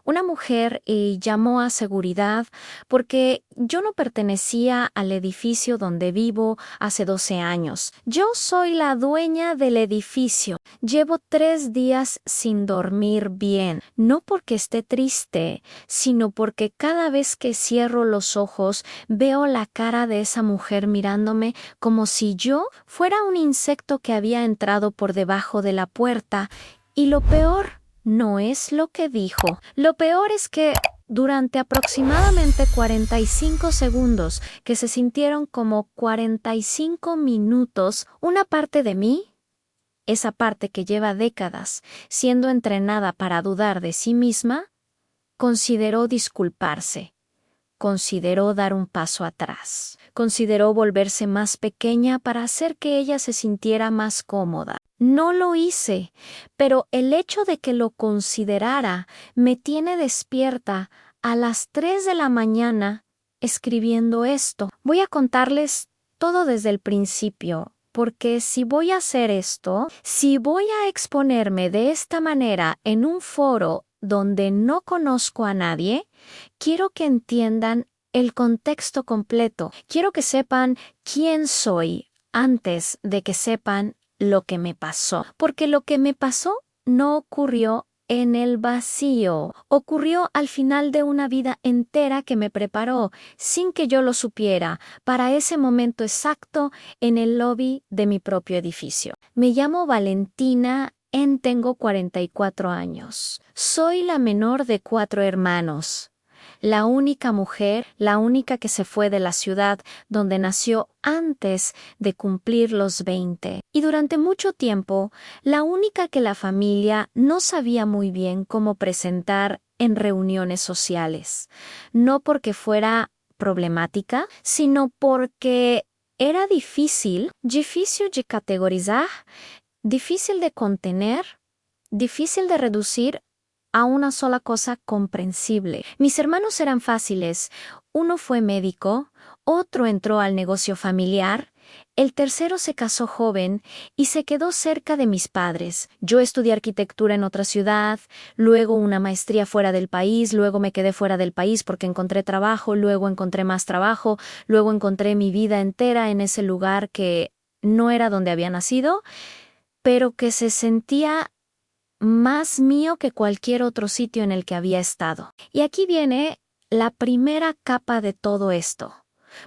Una mujer llamó a seguridad porque yo no pertenecía al edificio donde vivo hace 12 años. Yo soy la dueña del edificio. Llevo 3 días sin dormir bien, no porque esté triste, sino porque cada vez que cierro los ojos veo la cara de esa mujer mirándome como si yo fuera un insecto que había entrado por debajo de la puerta. Y lo peor no es lo que dijo. Lo peor es que durante aproximadamente 45 segundos, que se sintieron como 45 minutos, una parte de mí, esa parte que lleva décadas siendo entrenada para dudar de sí misma, consideró disculparse. Consideró dar un paso atrás. Consideró volverse más pequeña para hacer que ella se sintiera más cómoda. No lo hice, pero el hecho de que lo considerara me tiene despierta a las 3 de la mañana escribiendo esto. Voy a contarles todo desde el principio, porque si voy a hacer esto, si voy a exponerme de esta manera en un foro donde no conozco a nadie, quiero que entiendan el contexto completo. Quiero que sepan quién soy antes de que sepan lo que me pasó. Porque lo que me pasó no ocurrió en el vacío. Ocurrió al final de una vida entera que me preparó, sin que yo lo supiera, para ese momento exacto en el lobby de mi propio edificio. Me llamo Valentina. Tengo 44 años. Soy la menor de 4 hermanos. La única mujer, la única que se fue de la ciudad donde nació antes de cumplir los 20. Y durante mucho tiempo, la única que la familia no sabía muy bien cómo presentar en reuniones sociales. No porque fuera problemática, sino porque era difícil de categorizar, difícil de contener, difícil de reducir a una sola cosa comprensible. Mis hermanos eran fáciles. Uno fue médico, otro entró al negocio familiar, el tercero se casó joven y se quedó cerca de mis padres. Yo estudié arquitectura en otra ciudad, luego una maestría fuera del país, luego me quedé fuera del país porque encontré trabajo, luego encontré más trabajo, luego encontré mi vida entera en ese lugar que no era donde había nacido, pero que se sentía más mío que cualquier otro sitio en el que había estado. Y aquí viene la primera capa de todo esto,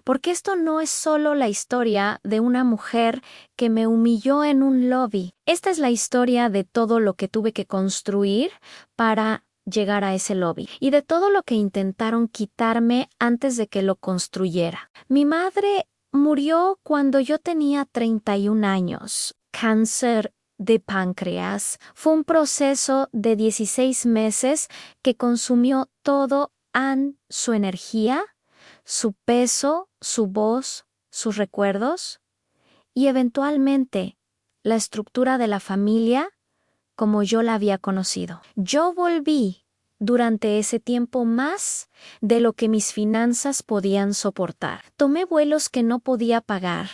porque esto no es solo la historia de una mujer que me humilló en un lobby. Esta es la historia de todo lo que tuve que construir para llegar a ese lobby y de todo lo que intentaron quitarme antes de que lo construyera. Mi madre murió cuando yo tenía 31 años. Cáncer de páncreas. Fue un proceso de 16 meses que consumió todo su energía, su peso, su voz, sus recuerdos y eventualmente la estructura de la familia como yo la había conocido. Yo volví durante ese tiempo más de lo que mis finanzas podían soportar. Tomé vuelos que no podía pagar.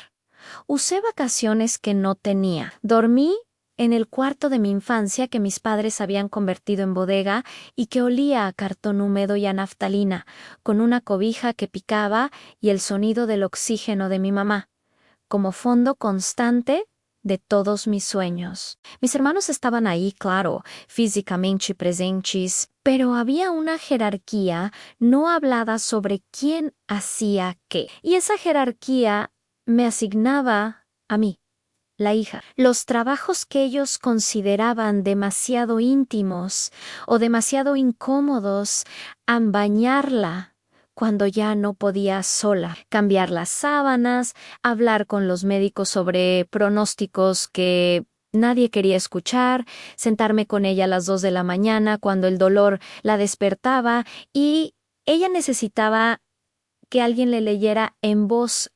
Usé vacaciones que no tenía. Dormí en el cuarto de mi infancia que mis padres habían convertido en bodega y que olía a cartón húmedo y a naftalina, con una cobija que picaba y el sonido del oxígeno de mi mamá, como fondo constante de todos mis sueños. Mis hermanos estaban ahí, claro, físicamente presentes, pero había una jerarquía no hablada sobre quién hacía qué. Y esa jerarquía me asignaba a mí, la hija, los trabajos que ellos consideraban demasiado íntimos o demasiado incómodos, a bañarla cuando ya no podía sola, cambiar las sábanas, hablar con los médicos sobre pronósticos que nadie quería escuchar, sentarme con ella a las 2 de la mañana cuando el dolor la despertaba y ella necesitaba que alguien le leyera en voz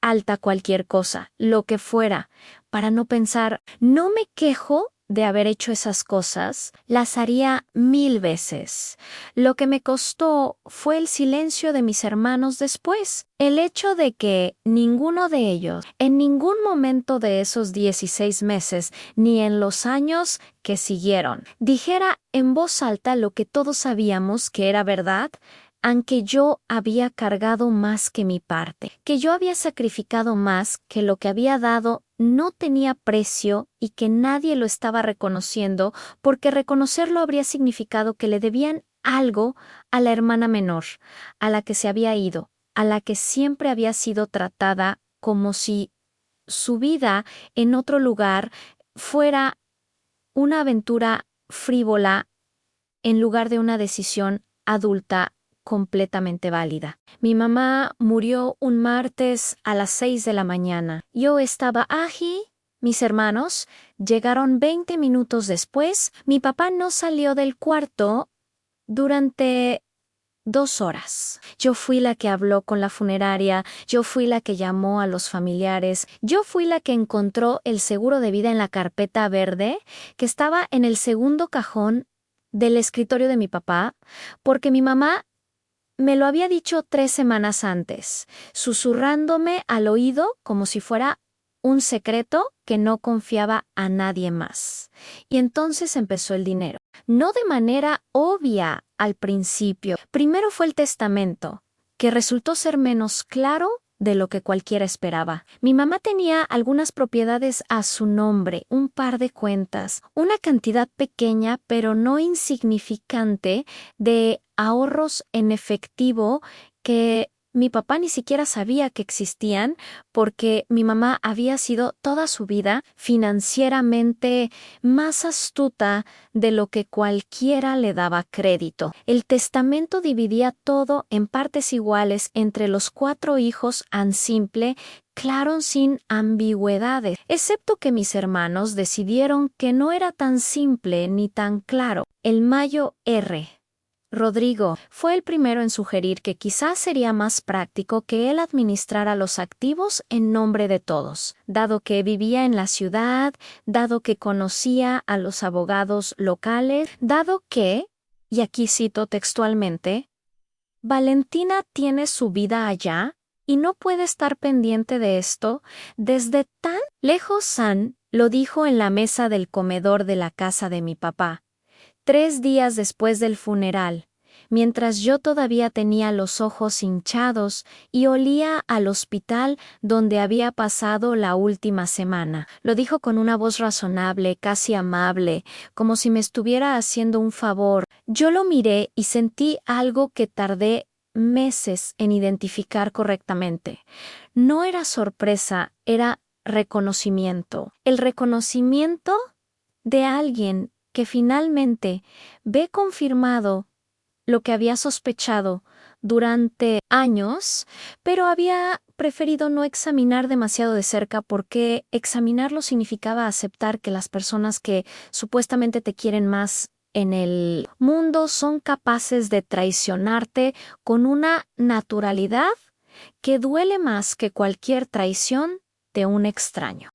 alta cualquier cosa, lo que fuera, para no pensar, no me quejo de haber hecho esas cosas, las haría 1000 veces. Lo que me costó fue el silencio de mis hermanos después. El hecho de que ninguno de ellos, en ningún momento de esos 16 meses, ni en los años que siguieron, dijera en voz alta lo que todos sabíamos que era verdad, aunque yo había cargado más que mi parte, que yo había sacrificado más, que lo que había dado no tenía precio y que nadie lo estaba reconociendo, porque reconocerlo habría significado que le debían algo a la hermana menor, a la que se había ido, a la que siempre había sido tratada como si su vida en otro lugar fuera una aventura frívola en lugar de una decisión adulta completamente válida. Mi mamá murió un martes a las 6 de la mañana. Yo estaba allí. Mis hermanos llegaron 20 minutos después. Mi papá no salió del cuarto durante 2 horas. Yo fui la que habló con la funeraria, yo fui la que llamó a los familiares, yo fui la que encontró el seguro de vida en la carpeta verde que estaba en el segundo cajón del escritorio de mi papá, porque mi mamá me lo había dicho 3 semanas antes, susurrándome al oído como si fuera un secreto que no confiaba a nadie más. Y entonces empezó el dinero. No de manera obvia al principio. Primero fue el testamento, que resultó ser menos claro de lo que cualquiera esperaba. Mi mamá tenía algunas propiedades a su nombre, un par de cuentas, una cantidad pequeña pero no insignificante de ahorros en efectivo que mi papá ni siquiera sabía que existían porque mi mamá había sido toda su vida financieramente más astuta de lo que cualquiera le daba crédito. El testamento dividía todo en partes iguales entre los 4 hijos an simple, claro, sin ambigüedades, excepto que mis hermanos decidieron que no era tan simple ni tan claro. El Mayo R. Rodrigo fue el primero en sugerir que quizás sería más práctico que él administrara los activos en nombre de todos, dado que vivía en la ciudad, dado que conocía a los abogados locales, dado que, y aquí cito textualmente, Valentina tiene su vida allá y no puede estar pendiente de esto desde tan lejos. San lo dijo en la mesa del comedor de la casa de mi papá. 3 días después del funeral, mientras yo todavía tenía los ojos hinchados y olía al hospital donde había pasado la última semana. Lo dijo con una voz razonable, casi amable, como si me estuviera haciendo un favor. Yo lo miré y sentí algo que tardé meses en identificar correctamente. No era sorpresa, era reconocimiento. El reconocimiento de alguien que finalmente ve confirmado lo que había sospechado durante años, pero había preferido no examinar demasiado de cerca porque examinarlo significaba aceptar que las personas que supuestamente te quieren más en el mundo son capaces de traicionarte con una naturalidad que duele más que cualquier traición de un extraño.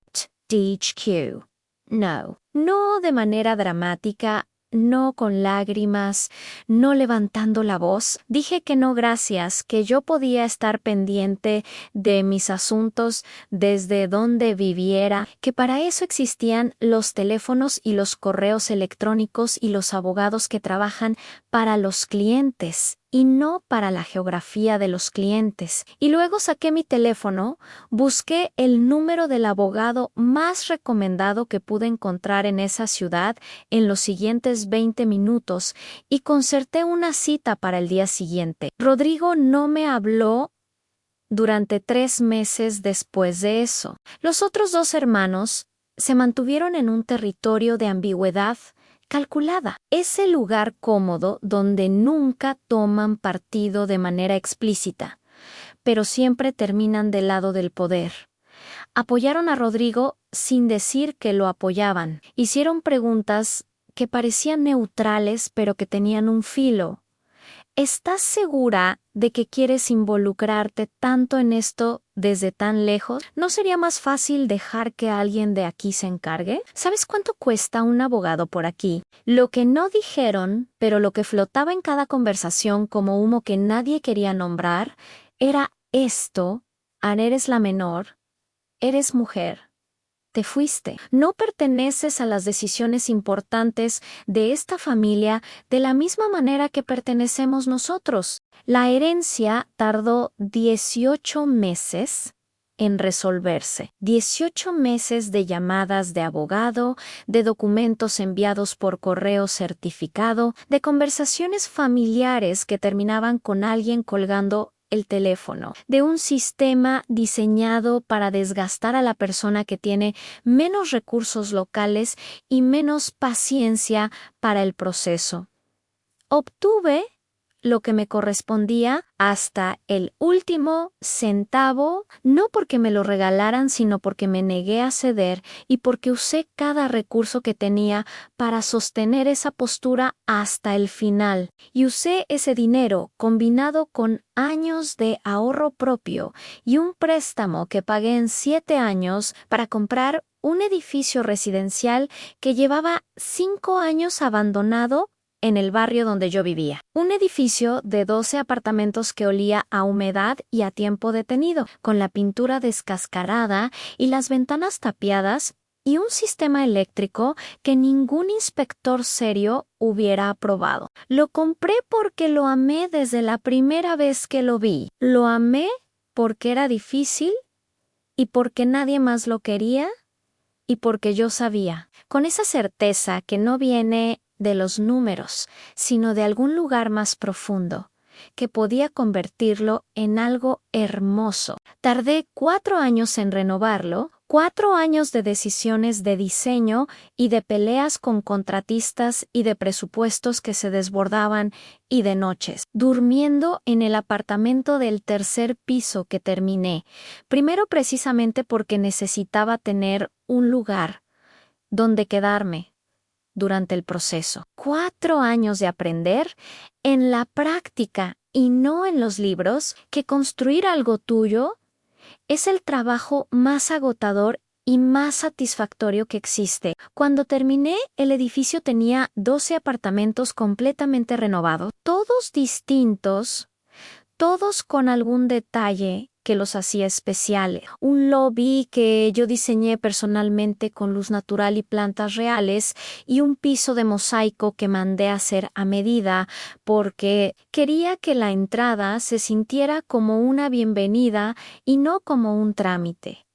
THQ. No, no de manera dramática, no con lágrimas, no levantando la voz. Dije que no, gracias, que yo podía estar pendiente de mis asuntos desde donde viviera, que para eso existían los teléfonos y los correos electrónicos y los abogados que trabajan para los clientes y no para la geografía de los clientes. Y luego saqué mi teléfono, busqué el número del abogado más recomendado que pude encontrar en esa ciudad en los siguientes 20 minutos y concerté una cita para el día siguiente. Rodrigo no me habló durante 3 meses después de eso. Los otros 2 hermanos se mantuvieron en un territorio de ambigüedad calculada. Ese lugar cómodo donde nunca toman partido de manera explícita, pero siempre terminan del lado del poder. Apoyaron a Rodrigo sin decir que lo apoyaban. Hicieron preguntas que parecían neutrales pero que tenían un filo. ¿Estás segura de que quieres involucrarte tanto en esto desde tan lejos? ¿No sería más fácil dejar que alguien de aquí se encargue? ¿Sabes cuánto cuesta un abogado por aquí? Lo que no dijeron, pero lo que flotaba en cada conversación como humo que nadie quería nombrar, era esto: Anne, eres la menor, eres mujer. Te fuiste. No perteneces a las decisiones importantes de esta familia de la misma manera que pertenecemos nosotros. La herencia tardó 18 meses en resolverse. 18 meses de llamadas de abogado, de documentos enviados por correo certificado, de conversaciones familiares que terminaban con alguien colgando el teléfono, de un sistema diseñado para desgastar a la persona que tiene menos recursos locales y menos paciencia para el proceso. Obtuve lo que me correspondía hasta el último centavo, no porque me lo regalaran, sino porque me negué a ceder y porque usé cada recurso que tenía para sostener esa postura hasta el final. Y usé ese dinero combinado con años de ahorro propio y un préstamo que pagué en 7 años para comprar un edificio residencial que llevaba 5 años abandonado en el barrio donde yo vivía. Un edificio de 12 apartamentos que olía a humedad y a tiempo detenido, con la pintura descascarada y las ventanas tapiadas, y un sistema eléctrico que ningún inspector serio hubiera aprobado. Lo compré porque lo amé desde la primera vez que lo vi. Lo amé porque era difícil y porque nadie más lo quería y porque yo sabía, con esa certeza que no viene de los números, sino de algún lugar más profundo, que podía convertirlo en algo hermoso. Tardé 4 años en renovarlo, 4 años de decisiones de diseño y de peleas con contratistas y de presupuestos que se desbordaban y de noches, durmiendo en el apartamento del tercer piso que terminé, primero precisamente porque necesitaba tener un lugar donde quedarme durante el proceso. 4 años de aprender en la práctica y no en los libros que construir algo tuyo es el trabajo más agotador y más satisfactorio que existe. Cuando terminé, el edificio tenía 12 apartamentos completamente renovados, todos distintos, todos con algún detalle que los hacía especiales. Un lobby que yo diseñé personalmente con luz natural y plantas reales, y un piso de mosaico que mandé a hacer a medida porque quería que la entrada se sintiera como una bienvenida y no como un trámite.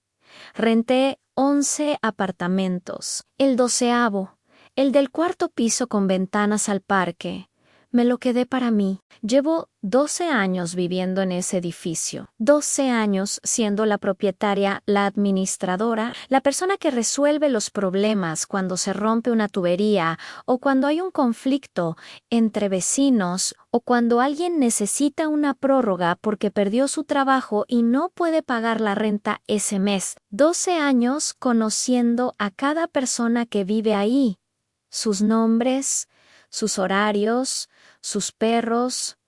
Renté 11 apartamentos, el 12º, el del 4.º piso con ventanas al parque. Me lo quedé para mí. Llevo 12 años viviendo en ese edificio, 12 años siendo la propietaria, la administradora, la persona que resuelve los problemas cuando se rompe una tubería o cuando hay un conflicto entre vecinos o cuando alguien necesita una prórroga porque perdió su trabajo y no puede pagar la renta ese mes. 12 años conociendo a cada persona que vive ahí, sus nombres, sus horarios, sus perros,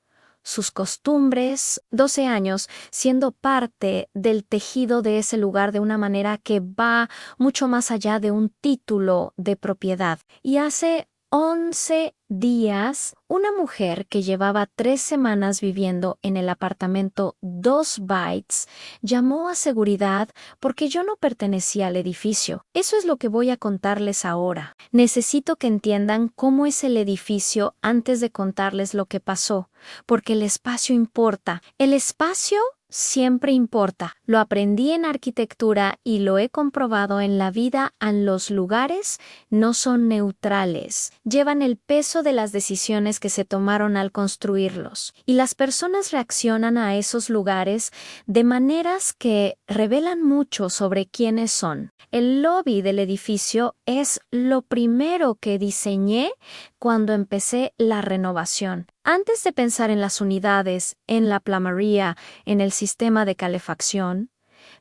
sus costumbres. 12 años siendo parte del tejido de ese lugar de una manera que va mucho más allá de un título de propiedad. Y hace 11 días, una mujer que llevaba 3 semanas viviendo en el apartamento 2 Bytes llamó a seguridad porque yo no pertenecía al edificio. Eso es lo que voy a contarles ahora. Necesito que entiendan cómo es el edificio antes de contarles lo que pasó, porque el espacio importa. El espacio siempre importa. Lo aprendí en arquitectura y lo he comprobado en la vida. Los lugares no son neutrales. Llevan el peso de las decisiones que se tomaron al construirlos. Y las personas reaccionan a esos lugares de maneras que revelan mucho sobre quiénes son. El lobby del edificio es lo primero que diseñé cuando empecé la renovación. Antes de pensar en las unidades, en la plomería, en el sistema de calefacción,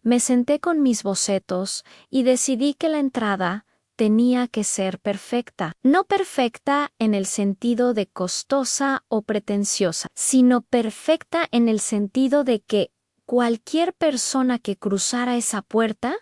me senté con mis bocetos y decidí que la entrada tenía que ser perfecta. No perfecta en el sentido de costosa o pretenciosa, sino perfecta en el sentido de que cualquier persona que cruzara esa puerta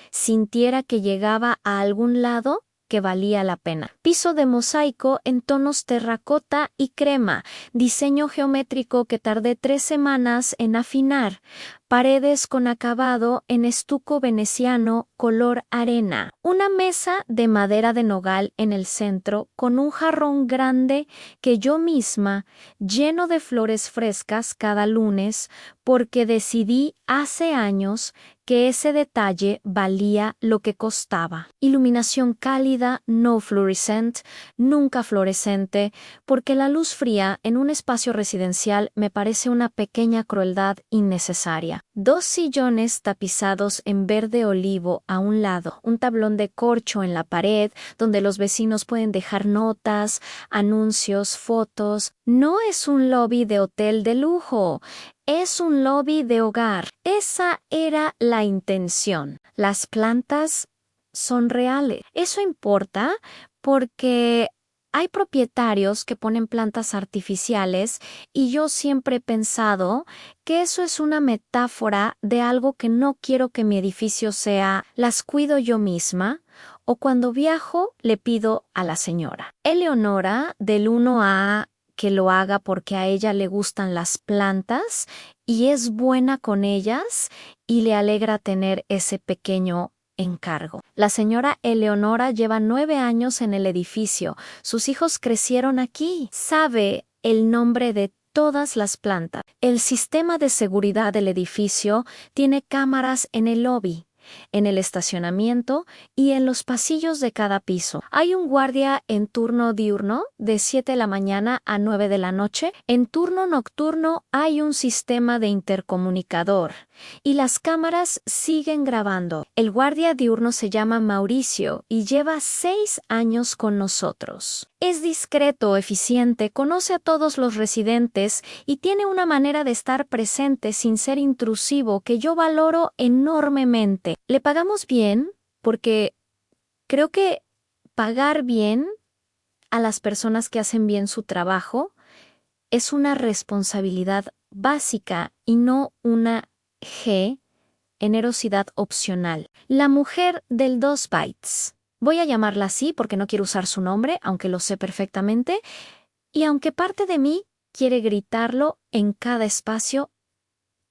sintiera que llegaba a algún lado que valía la pena. Piso de mosaico en tonos terracota y crema, diseño geométrico que tardé 3 semanas en afinar, paredes con acabado en estuco veneciano color arena, una mesa de madera de nogal en el centro con un jarrón grande que yo misma lleno de flores frescas cada lunes porque decidí hace años que ese detalle valía lo que costaba. Iluminación cálida, no fluorescent, nunca fluorescente, porque la luz fría en un espacio residencial me parece una pequeña crueldad innecesaria. 2 sillones tapizados en verde olivo a un lado, un tablón de corcho en la pared donde los vecinos pueden dejar notas, anuncios, fotos. No es un lobby de hotel de lujo. Es un lobby de hogar. Esa era la intención. Las plantas son reales. Eso importa porque hay propietarios que ponen plantas artificiales y yo siempre he pensado que eso es una metáfora de algo que no quiero que mi edificio sea. Las cuido yo misma o cuando viajo le pido a la señora. Eleonora, del 1A, que lo haga porque a ella le gustan las plantas y es buena con ellas y le alegra tener ese pequeño encargo. La señora Eleonora lleva 9 años en el edificio. Sus hijos crecieron aquí. Sabe el nombre de todas las plantas. El sistema de seguridad del edificio tiene cámaras en el lobby, en el estacionamiento y en los pasillos de cada piso. Hay un guardia en turno diurno de 7 de la mañana a 9 de la noche. En turno nocturno hay un sistema de intercomunicador y las cámaras siguen grabando. El guardia diurno se llama Mauricio y lleva 6 años con nosotros. Es discreto, eficiente, conoce a todos los residentes y tiene una manera de estar presente sin ser intrusivo que yo valoro enormemente. Le pagamos bien porque creo que pagar bien a las personas que hacen bien su trabajo es una responsabilidad básica y no una generosidad opcional. La mujer del 2 bytes. Voy a llamarla así porque no quiero usar su nombre, aunque lo sé perfectamente, y aunque parte de mí quiere gritarlo en cada espacio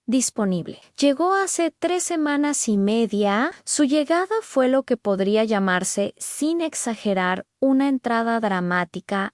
disponible. Llegó hace 3 semanas y media. Su llegada fue lo que podría llamarse, sin exagerar, una entrada dramática.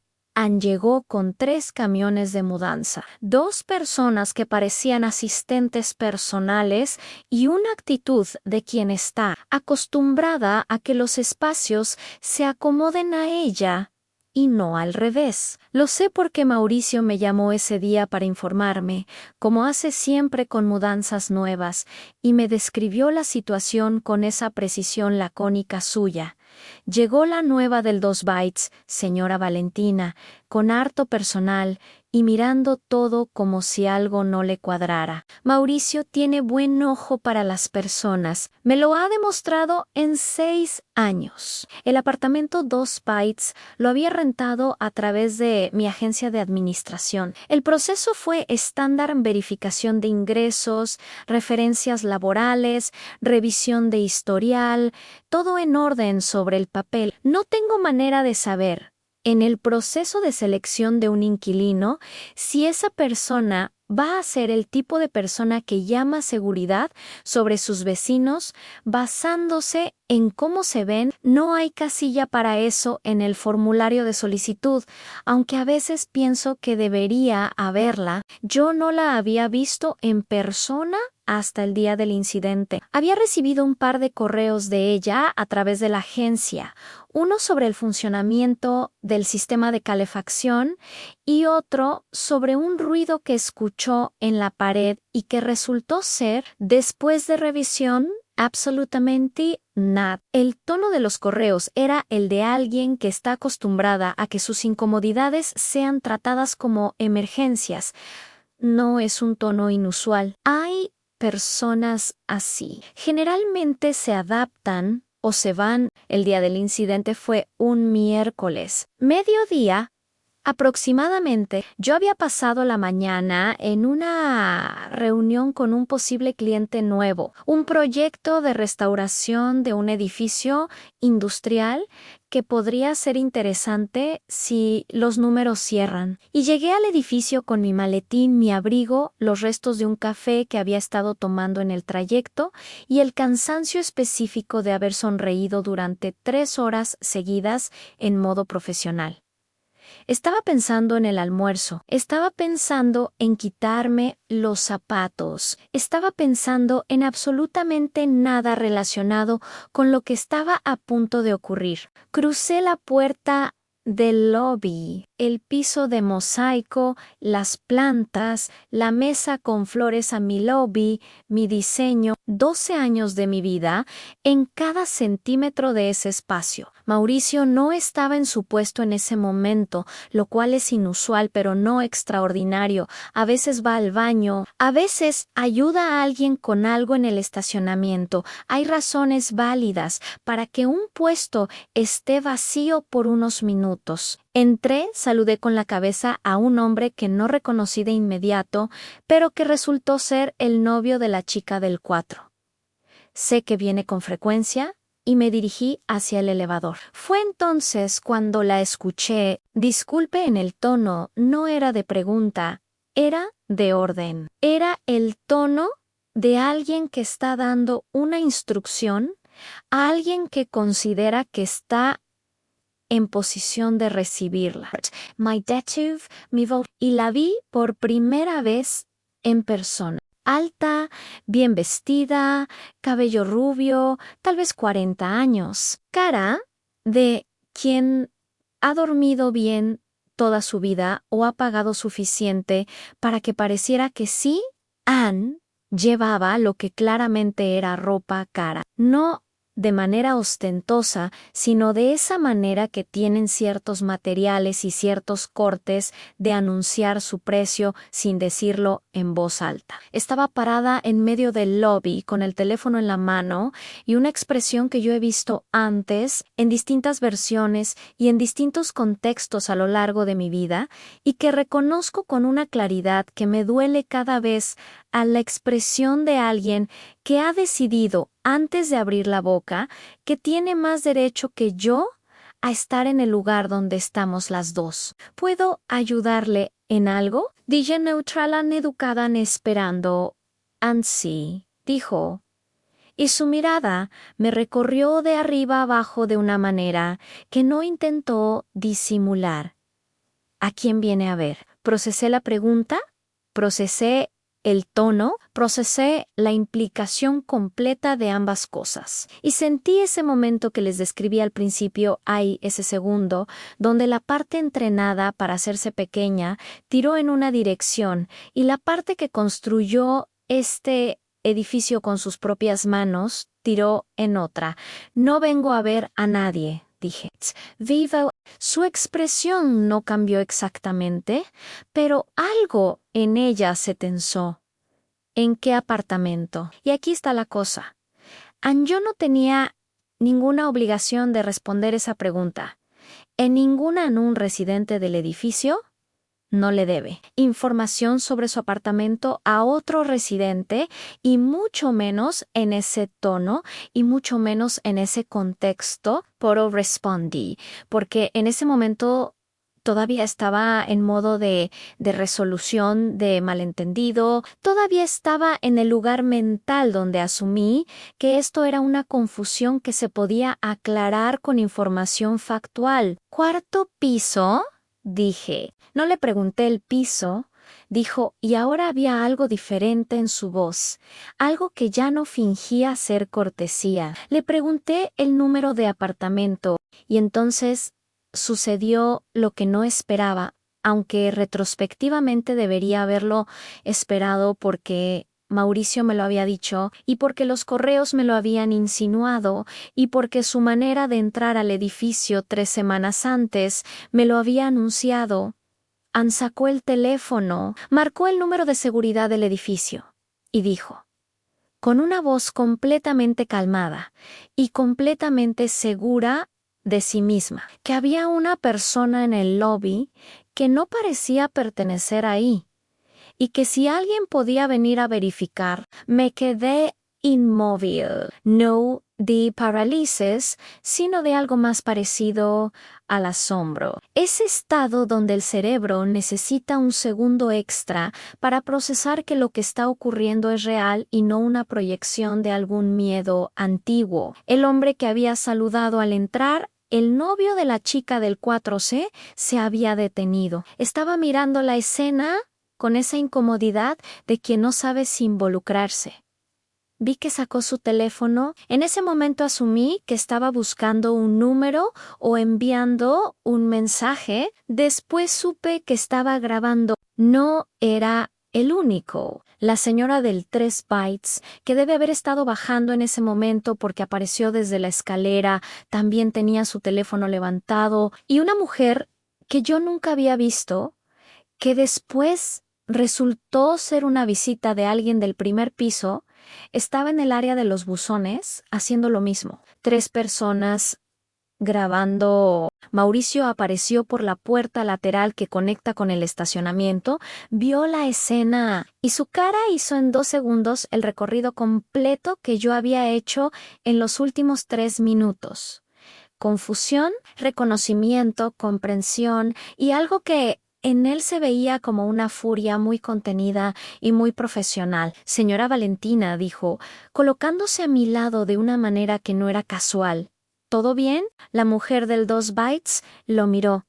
Llegó con 3 camiones de mudanza, 2 personas que parecían asistentes personales y una actitud de quien está acostumbrada a que los espacios se acomoden a ella y no al revés. Lo sé porque Mauricio me llamó ese día para informarme, como hace siempre con mudanzas nuevas, y me describió la situación con esa precisión lacónica suya. Llegó la nueva del 2 bytes, señora Valentina, con harto personal y mirando todo como si algo no le cuadrara. Mauricio tiene buen ojo para las personas. Me lo ha demostrado en 6 años. El apartamento 2 bytes lo había rentado a través de mi agencia de administración. El proceso fue estándar en verificación de ingresos, referencias laborales, revisión de historial, todo en orden sobre el papel. No tengo manera de saber, en el proceso de selección de un inquilino, si esa persona va a ser el tipo de persona que llama seguridad sobre sus vecinos basándose en cómo se ven. No hay casilla para eso en el formulario de solicitud, aunque a veces pienso que debería haberla. Yo no la había visto en persona hasta el día del incidente. Había recibido un par de correos de ella a través de la agencia, uno sobre el funcionamiento del sistema de calefacción y otro sobre un ruido que escuchó en la pared y que resultó ser, después de revisión, absolutamente nada. El tono de los correos era el de alguien que está acostumbrada a que sus incomodidades sean tratadas como emergencias. No es un tono inusual. Hay personas así. Generalmente se adaptan o se van. El día del incidente fue un miércoles. Mediodía. Aproximadamente, yo había pasado la mañana en una reunión con un posible cliente nuevo, un proyecto de restauración de un edificio industrial que podría ser interesante si los números cierran. Y llegué al edificio con mi maletín, mi abrigo, los restos de un café que había estado tomando en el trayecto y el cansancio específico de haber sonreído durante 3 horas seguidas en modo profesional. Estaba pensando en el almuerzo, estaba pensando en quitarme los zapatos, estaba pensando en absolutamente nada relacionado con lo que estaba a punto de ocurrir. Crucé la puerta del lobby, el piso de mosaico, las plantas, la mesa con flores a mi lobby, mi diseño, 12 años de mi vida en cada centímetro de ese espacio. Mauricio no estaba en su puesto en ese momento, lo cual es inusual pero no extraordinario. A veces va al baño, a veces ayuda a alguien con algo en el estacionamiento. Hay razones válidas para que un puesto esté vacío por unos minutos. Entré, saludé con la cabeza a un hombre que no reconocí de inmediato, pero que resultó ser el novio de la chica del 4. Sé que viene con frecuencia, y me dirigí hacia el elevador. Fue entonces cuando la escuché. Disculpe, en el tono no era de pregunta, era de orden. Era el tono de alguien que está dando una instrucción a alguien que considera que está en posición de recibirla. My dative, mi voz. Y la vi por primera vez en persona. Alta, bien vestida, cabello rubio, tal vez 40 años. Cara de quien ha dormido bien toda su vida o ha pagado suficiente para que pareciera que sí, Anne llevaba lo que claramente era ropa cara. No de manera ostentosa, sino de esa manera que tienen ciertos materiales y ciertos cortes de anunciar su precio sin decirlo en voz alta. Estaba parada en medio del lobby con el teléfono en la mano y una expresión que yo he visto antes en distintas versiones y en distintos contextos a lo largo de mi vida y que reconozco con una claridad que me duele cada vez a la expresión de alguien que ha decidido, antes de abrir la boca, que tiene más derecho que yo a estar en el lugar donde estamos las dos. ¿Puedo ayudarle en algo? Dije neutral, educada, esperando. Ansí, dijo. Y su mirada me recorrió de arriba abajo de una manera que no intentó disimular. ¿A quién viene a ver? Procesé la pregunta, procesé el tono, procesé la implicación completa de ambas cosas. Y sentí ese momento que les describí al principio, hay ese segundo, donde la parte entrenada para hacerse pequeña tiró en una dirección y la parte que construyó este edificio con sus propias manos tiró en otra. No vengo a ver a nadie, dije. Viva. Su expresión no cambió exactamente, pero algo en ella se tensó. ¿En qué apartamento? Y aquí está la cosa. Yo no tenía ninguna obligación de responder esa pregunta. En ninguna un residente del edificio no le debe información sobre su apartamento a otro residente y mucho menos en ese tono y mucho menos en ese contexto. Pero respondí, porque en ese momento todavía estaba en modo de resolución de malentendido, todavía estaba en el lugar mental donde asumí que esto era una confusión que se podía aclarar con información factual. ¿Cuarto piso? Dije. No le pregunté el piso, dijo, y ahora había algo diferente en su voz, algo que ya no fingía ser cortesía. Le pregunté el número de apartamento, y entonces sucedió lo que no esperaba, aunque retrospectivamente debería haberlo esperado porque Mauricio me lo había dicho y porque los correos me lo habían insinuado y porque su manera de entrar al edificio 3 semanas antes me lo había anunciado. Ann sacó el teléfono, marcó el número de seguridad del edificio y dijo: con una voz completamente calmada y completamente segura de sí misma, que había una persona en el lobby que no parecía pertenecer ahí, y que si alguien podía venir a verificar, me quedé inmóvil, no de parálisis, sino de algo más parecido al asombro. Ese estado donde el cerebro necesita un segundo extra para procesar que lo que está ocurriendo es real y no una proyección de algún miedo antiguo. El hombre que había saludado al entrar, el novio de la chica del 4C, se había detenido. Estaba mirando la escena con esa incomodidad de quien no sabe si involucrarse. Vi que sacó su teléfono. En ese momento asumí que estaba buscando un número o enviando un mensaje. Después supe que estaba grabando. No era el único. La señora del 3 bytes, que debe haber estado bajando en ese momento porque apareció desde la escalera, también tenía su teléfono levantado. Y una mujer que yo nunca había visto, que después resultó ser una visita de alguien del primer piso, estaba en el área de los buzones haciendo lo mismo. 3 personas grabando. Mauricio apareció por la puerta lateral que conecta con el estacionamiento, vio la escena y su cara hizo en 2 segundos el recorrido completo que yo había hecho en los últimos 3 minutos. Confusión, reconocimiento, comprensión y algo que en él se veía como una furia muy contenida y muy profesional. Señora Valentina, dijo, colocándose a mi lado de una manera que no era casual. ¿Todo bien? La mujer del 2 bytes lo miró.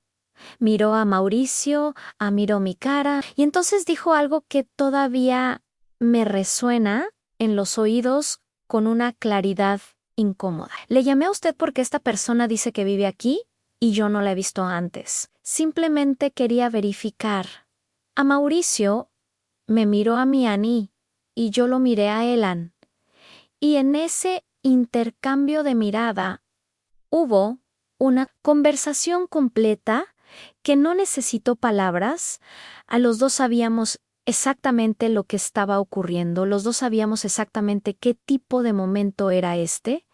Miró a Mauricio, miró mi cara, y entonces dijo algo que todavía me resuena en los oídos con una claridad incómoda. Le llamé a usted porque esta persona dice que vive aquí y yo no la he visto antes. Simplemente quería verificar. A Mauricio me miró a mí Annie y yo lo miré a Elan. Y en ese intercambio de mirada hubo una conversación completa que no necesitó palabras. A los dos sabíamos exactamente lo que estaba ocurriendo, los dos sabíamos exactamente qué tipo de momento era este,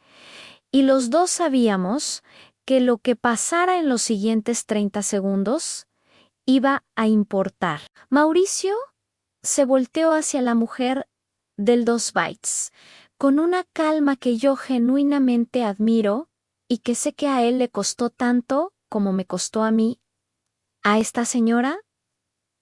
y los dos sabíamos que lo que pasara en los siguientes 30 segundos iba a importar. Mauricio se volteó hacia la mujer del 2 bytes, con una calma que yo genuinamente admiro y que sé que a él le costó tanto como me costó a mí. ¿A esta señora?,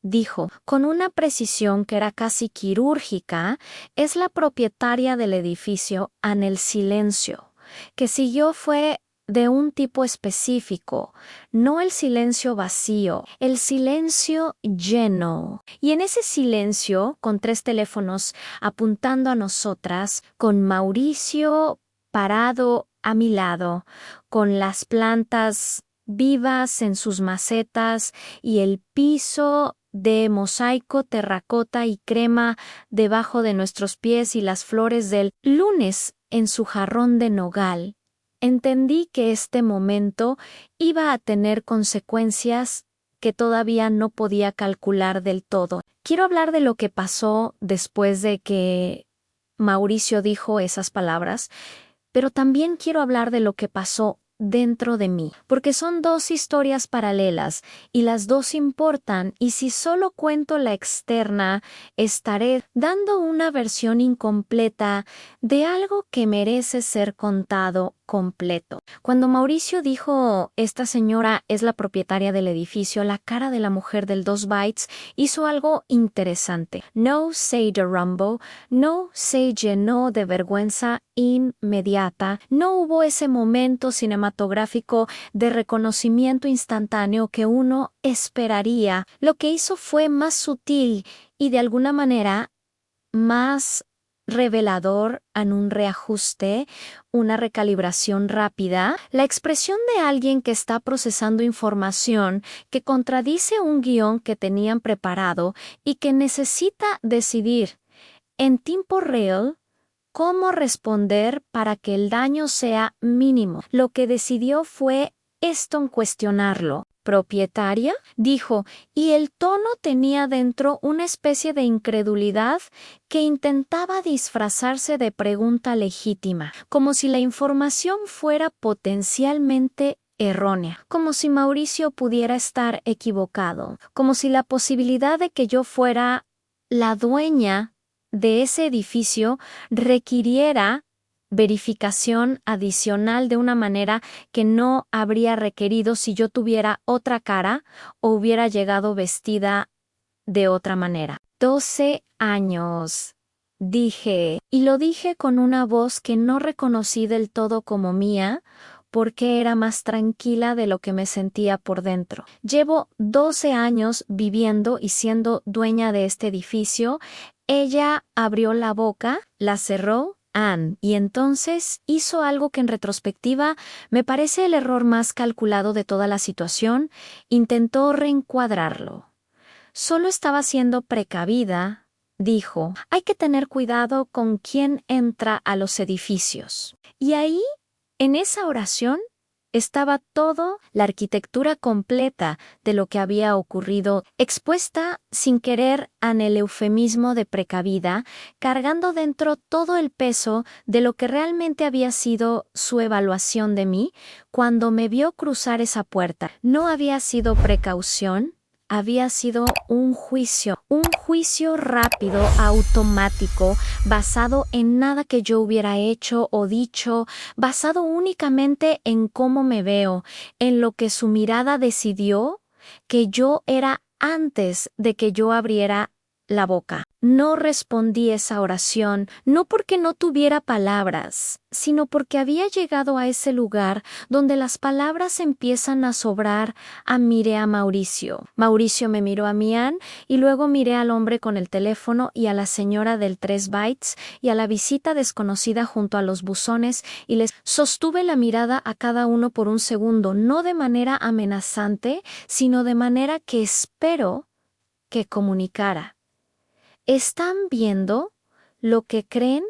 dijo, con una precisión que era casi quirúrgica, es la propietaria del edificio Anel Silencio. Que siguió fue de un tipo específico, no el silencio vacío, el silencio lleno. Y en ese silencio, con 3 teléfonos apuntando a nosotras, con Mauricio parado a mi lado, con las plantas vivas en sus macetas y el piso de mosaico, terracota y crema debajo de nuestros pies y las flores del lunes en su jarrón de nogal, entendí que este momento iba a tener consecuencias que todavía no podía calcular del todo. Quiero hablar de lo que pasó después de que Mauricio dijo esas palabras, pero también quiero hablar de lo que pasó dentro de mí, porque son 2 historias paralelas y las 2 importan, y si solo cuento la externa, estaré dando una versión incompleta de algo que merece ser contado completo. Cuando Mauricio dijo, esta señora es la propietaria del edificio, la cara de la mujer del 2 bytes hizo algo interesante. No se derrumbó, no se llenó de vergüenza inmediata, no hubo ese momento cinematográfico de reconocimiento instantáneo que uno esperaría. Lo que hizo fue más sutil y de alguna manera más revelador en un reajuste, una recalibración rápida, la expresión de alguien que está procesando información que contradice un guión que tenían preparado y que necesita decidir en tiempo real cómo responder para que el daño sea mínimo. Lo que decidió fue esto en cuestionarlo. ¿Propietaria? Dijo, y el tono tenía dentro una especie de incredulidad que intentaba disfrazarse de pregunta legítima, como si la información fuera potencialmente errónea, como si Mauricio pudiera estar equivocado, como si la posibilidad de que yo fuera la dueña de ese edificio requiriera verificación adicional de una manera que no habría requerido si yo tuviera otra cara o hubiera llegado vestida de otra manera. 12 años, dije, y lo dije con una voz que no reconocí del todo como mía, porque era más tranquila de lo que me sentía por dentro. Llevo 12 años viviendo y siendo dueña de este edificio. Ella abrió la boca, la cerró, Anne, y entonces hizo algo que en retrospectiva me parece el error más calculado de toda la situación. Intentó reencuadrarlo. Solo estaba siendo precavida, dijo. Hay que tener cuidado con quién entra a los edificios. Y ahí, en esa oración, estaba todo, la arquitectura completa de lo que había ocurrido, expuesta sin querer en el eufemismo de precavida, cargando dentro todo el peso de lo que realmente había sido su evaluación de mí cuando me vio cruzar esa puerta. No había sido precaución. Había sido un juicio rápido, automático, basado en nada que yo hubiera hecho o dicho, basado únicamente en cómo me veo, en lo que su mirada decidió que yo era antes de que yo abriera la boca. No respondí esa oración, no porque no tuviera palabras, sino porque había llegado a ese lugar donde las palabras empiezan a sobrar. Miré a Mauricio. Mauricio me miró a mí, Anne, y luego miré al hombre con el teléfono y a la señora del 3 bytes y a la visita desconocida junto a los buzones y les sostuve la mirada a cada uno por un segundo, no de manera amenazante, sino de manera que espero que comunicara. ¿Están viendo lo que creen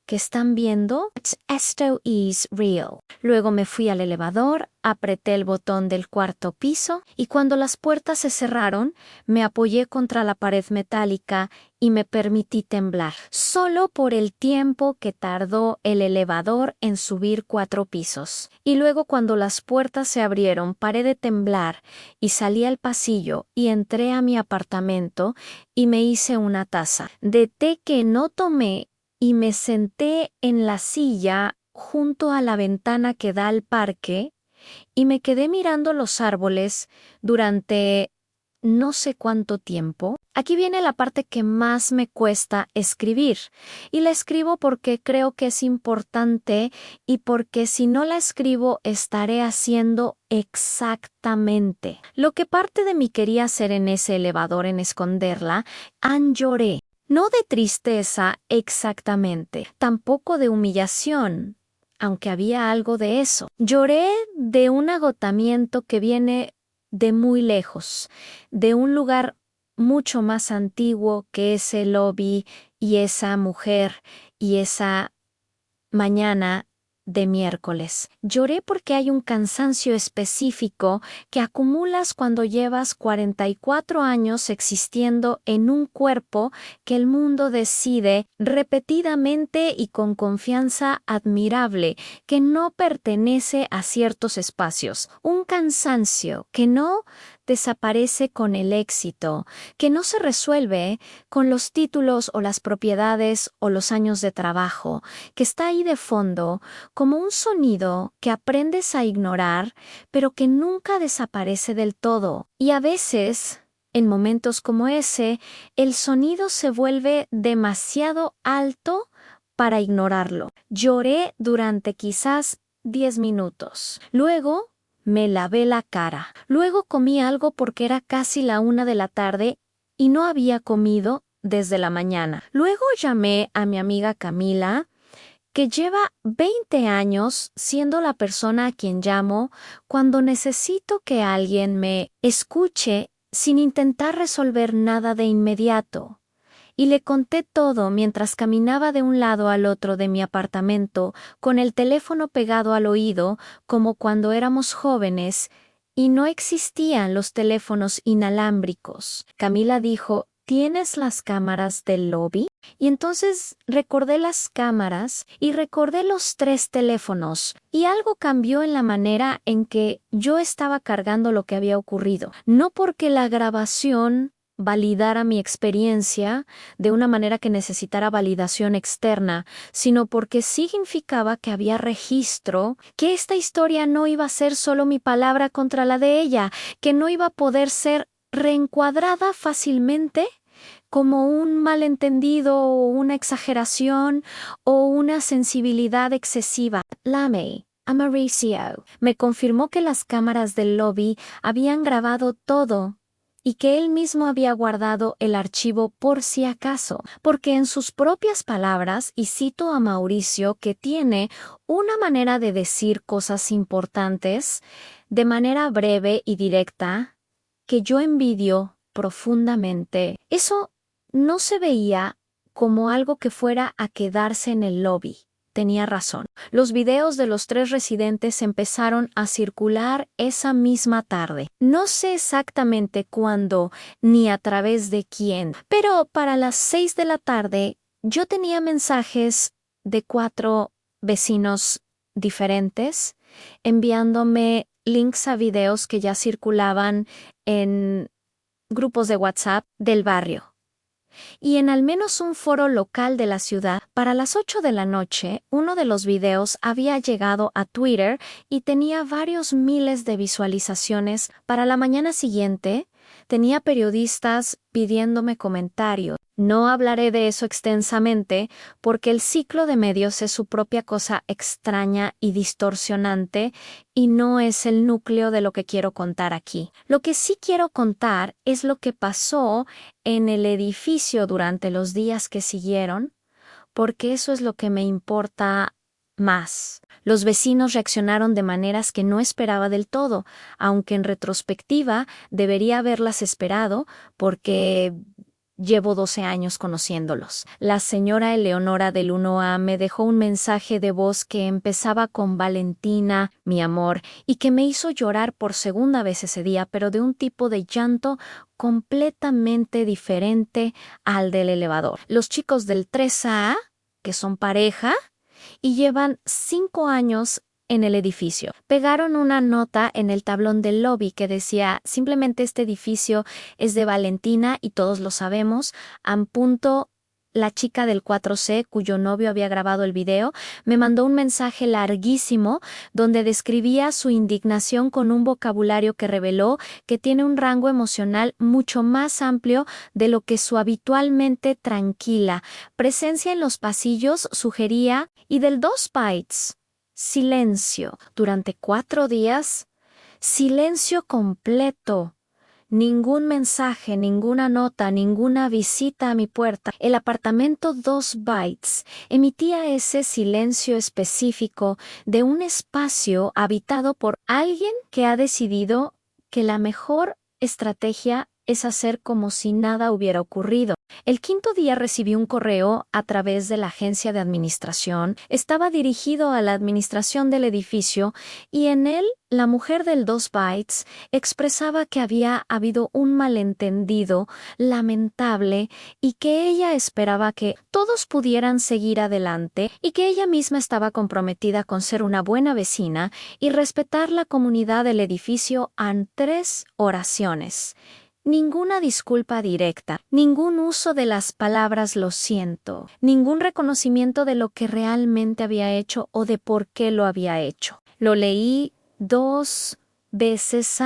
que están viendo? Esto es real. Luego me fui al elevador, apreté el botón del cuarto piso y cuando las puertas se cerraron, me apoyé contra la pared metálica y me permití temblar, solo por el tiempo que tardó el elevador en subir 4 pisos. Y luego cuando las puertas se abrieron, paré de temblar y salí al pasillo y entré a mi apartamento y me hice una taza de té que no tomé y me senté en la silla junto a la ventana que da al parque y me quedé mirando los árboles durante no sé cuánto tiempo. Aquí viene la parte que más me cuesta escribir, y la escribo porque creo que es importante y porque si no la escribo estaré haciendo exactamente lo que parte de mí quería hacer en ese elevador en esconderla. Lloré. No de tristeza exactamente, tampoco de humillación, aunque había algo de eso. Lloré de un agotamiento que viene de muy lejos, de un lugar mucho más antiguo que ese lobby y esa mujer y esa mañana de miércoles. Lloré porque hay un cansancio específico que acumulas cuando llevas 44 años existiendo en un cuerpo que el mundo decide repetidamente y con confianza admirable que no pertenece a ciertos espacios. Un cansancio que no desaparece con el éxito, que no se resuelve con los títulos o las propiedades o los años de trabajo, que está ahí de fondo como un sonido que aprendes a ignorar, pero que nunca desaparece del todo. Y a veces, en momentos como ese, el sonido se vuelve demasiado alto para ignorarlo. Lloré durante quizás 10 minutos. Luego, me lavé la cara. Luego comí algo porque era casi la 1 de la tarde y no había comido desde la mañana. Luego llamé a mi amiga Camila, que lleva 20 años siendo la persona a quien llamo cuando necesito que alguien me escuche sin intentar resolver nada de inmediato. Y le conté todo mientras caminaba de un lado al otro de mi apartamento con el teléfono pegado al oído como cuando éramos jóvenes y no existían los teléfonos inalámbricos. Camila dijo, ¿tienes las cámaras del lobby? Y entonces recordé las cámaras y recordé los 3 teléfonos, y algo cambió en la manera en que yo estaba cargando lo que había ocurrido. No porque la grabación validara mi experiencia de una manera que necesitara validación externa, sino porque significaba que había registro, que esta historia no iba a ser solo mi palabra contra la de ella, que no iba a poder ser reencuadrada fácilmente como un malentendido o una exageración o una sensibilidad excesiva. Llamé a Mauricio. Me confirmó que las cámaras del lobby habían grabado todo y que él mismo había guardado el archivo por si acaso, porque en sus propias palabras, y cito a Mauricio, que tiene una manera de decir cosas importantes de manera breve y directa, que yo envidio profundamente. Eso no se veía como algo que fuera a quedarse en el lobby. Tenía razón. Los videos de los 3 residentes empezaron a circular esa misma tarde. No sé exactamente cuándo ni a través de quién, pero para las 6 de la tarde yo tenía mensajes de 4 vecinos diferentes enviándome links a videos que ya circulaban en grupos de WhatsApp del barrio. Y en al menos un foro local de la ciudad, para las 8 de la noche, uno de los videos había llegado a Twitter y tenía varios miles de visualizaciones. Para la mañana siguiente, tenía periodistas pidiéndome comentarios. No hablaré de eso extensamente porque el ciclo de medios es su propia cosa extraña y distorsionante y no es el núcleo de lo que quiero contar aquí. Lo que sí quiero contar es lo que pasó en el edificio durante los días que siguieron, porque eso es lo que me importa más. Los vecinos reaccionaron de maneras que no esperaba del todo, aunque en retrospectiva debería haberlas esperado porque llevo 12 años conociéndolos. La señora Eleonora del 1A me dejó un mensaje de voz que empezaba con Valentina, mi amor, y que me hizo llorar por segunda vez ese día, pero de un tipo de llanto completamente diferente al del elevador. Los chicos del 3A, que son pareja, y llevan 5 años en el edificio. Pegaron una nota en el tablón del lobby que decía, simplemente este edificio es de Valentina y todos lo sabemos. La chica del 4C, cuyo novio había grabado el video, me mandó un mensaje larguísimo donde describía su indignación con un vocabulario que reveló que tiene un rango emocional mucho más amplio de lo que su habitualmente tranquila presencia en los pasillos sugería, y del 2 bytes. Silencio. Durante 4 días, silencio completo. Ningún mensaje, ninguna nota, ninguna visita a mi puerta. El apartamento 2 bytes emitía ese silencio específico de un espacio habitado por alguien que ha decidido que la mejor estrategia es hacer como si nada hubiera ocurrido. El 5.º día recibí un correo a través de la agencia de administración. Estaba dirigido a la administración del edificio y en él la mujer del 2 bytes expresaba que había habido un malentendido lamentable y que ella esperaba que todos pudieran seguir adelante y que ella misma estaba comprometida con ser una buena vecina y respetar la comunidad del edificio en 3 oraciones. Ninguna disculpa directa, ningún uso de las palabras lo siento, ningún reconocimiento de lo que realmente había hecho o de por qué lo había hecho. Lo leí 2 veces.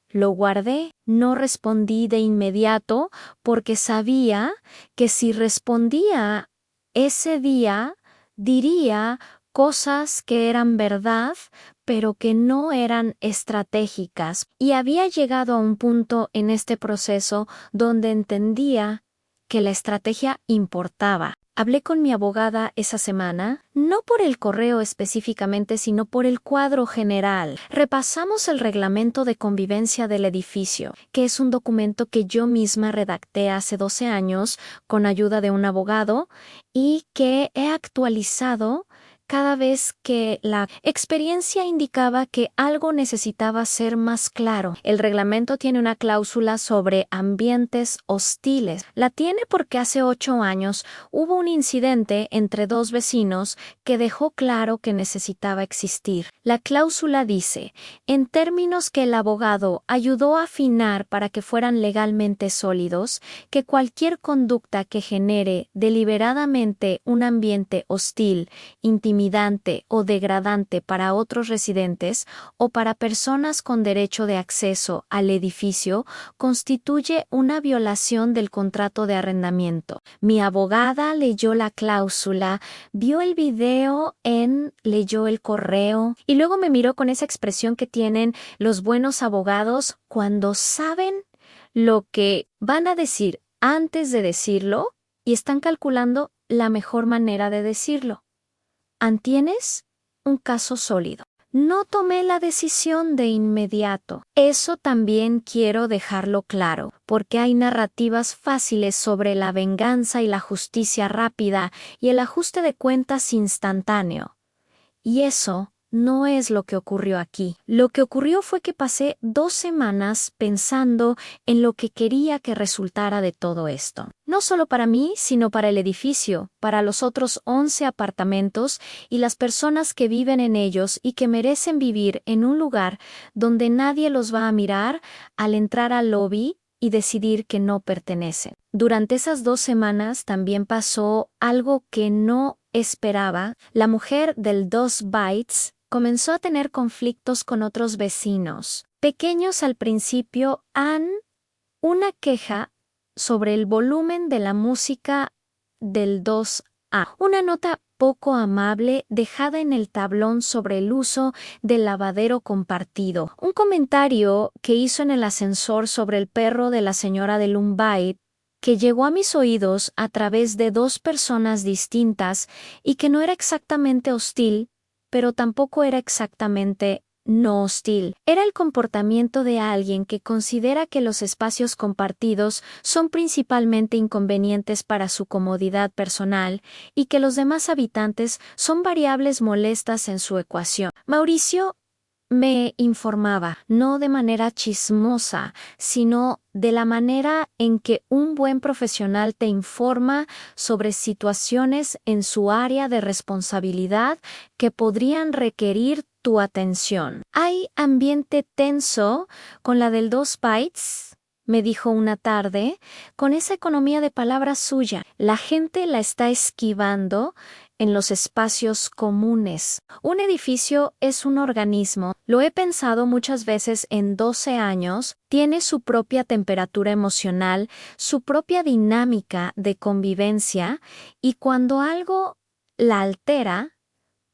Lo guardé, no respondí de inmediato porque sabía que si respondía ese día, diría cosas que eran verdad, pero que no eran estratégicas, y había llegado a un punto en este proceso donde entendía que la estrategia importaba. Hablé con mi abogada esa semana, no por el correo específicamente, sino por el cuadro general. Repasamos el reglamento de convivencia del edificio, que es un documento que yo misma redacté hace 12 años con ayuda de un abogado y que he actualizado cada vez que la experiencia indicaba que algo necesitaba ser más claro. El reglamento tiene una cláusula sobre ambientes hostiles. La tiene porque hace 8 años hubo un incidente entre dos vecinos que dejó claro que necesitaba existir. La cláusula dice, en términos que el abogado ayudó a afinar para que fueran legalmente sólidos, que cualquier conducta que genere deliberadamente un ambiente hostil, intimidante o degradante para otros residentes o para personas con derecho de acceso al edificio constituye una violación del contrato de arrendamiento. Mi abogada leyó la cláusula, vio el video leyó el correo y luego me miró con esa expresión que tienen los buenos abogados cuando saben lo que van a decir antes de decirlo y están calculando la mejor manera de decirlo. ¿Tienes un caso sólido? No tomé la decisión de inmediato. Eso también quiero dejarlo claro, porque hay narrativas fáciles sobre la venganza y la justicia rápida y el ajuste de cuentas instantáneo. Y eso no es lo que ocurrió aquí. Lo que ocurrió fue que pasé 2 semanas pensando en lo que quería que resultara de todo esto. No solo para mí, sino para el edificio, para los otros 11 apartamentos y las personas que viven en ellos y que merecen vivir en un lugar donde nadie los va a mirar al entrar al lobby y decidir que no pertenecen. Durante esas 2 semanas también pasó algo que no esperaba. La mujer del 2 Bytes comenzó a tener conflictos con otros vecinos. Pequeños al principio, una queja sobre el volumen de la música del 2A. Una nota poco amable dejada en el tablón sobre el uso del lavadero compartido. Un comentario que hizo en el ascensor sobre el perro de la señora de Lumbait que llegó a mis oídos a través de 2 personas distintas y que no era exactamente hostil, pero tampoco era exactamente no hostil. Era el comportamiento de alguien que considera que los espacios compartidos son principalmente inconvenientes para su comodidad personal y que los demás habitantes son variables molestas en su ecuación. Mauricio me informaba, no de manera chismosa, sino de la manera en que un buen profesional te informa sobre situaciones en su área de responsabilidad que podrían requerir tu atención. ¿Hay ambiente tenso con la del 2 Bytes? Me dijo una tarde, con esa economía de palabras suya. La gente la está esquivando en los espacios comunes. Un edificio es un organismo. Lo he pensado muchas veces en 12 años. Tiene su propia temperatura emocional, su propia dinámica de convivencia, y cuando algo la altera,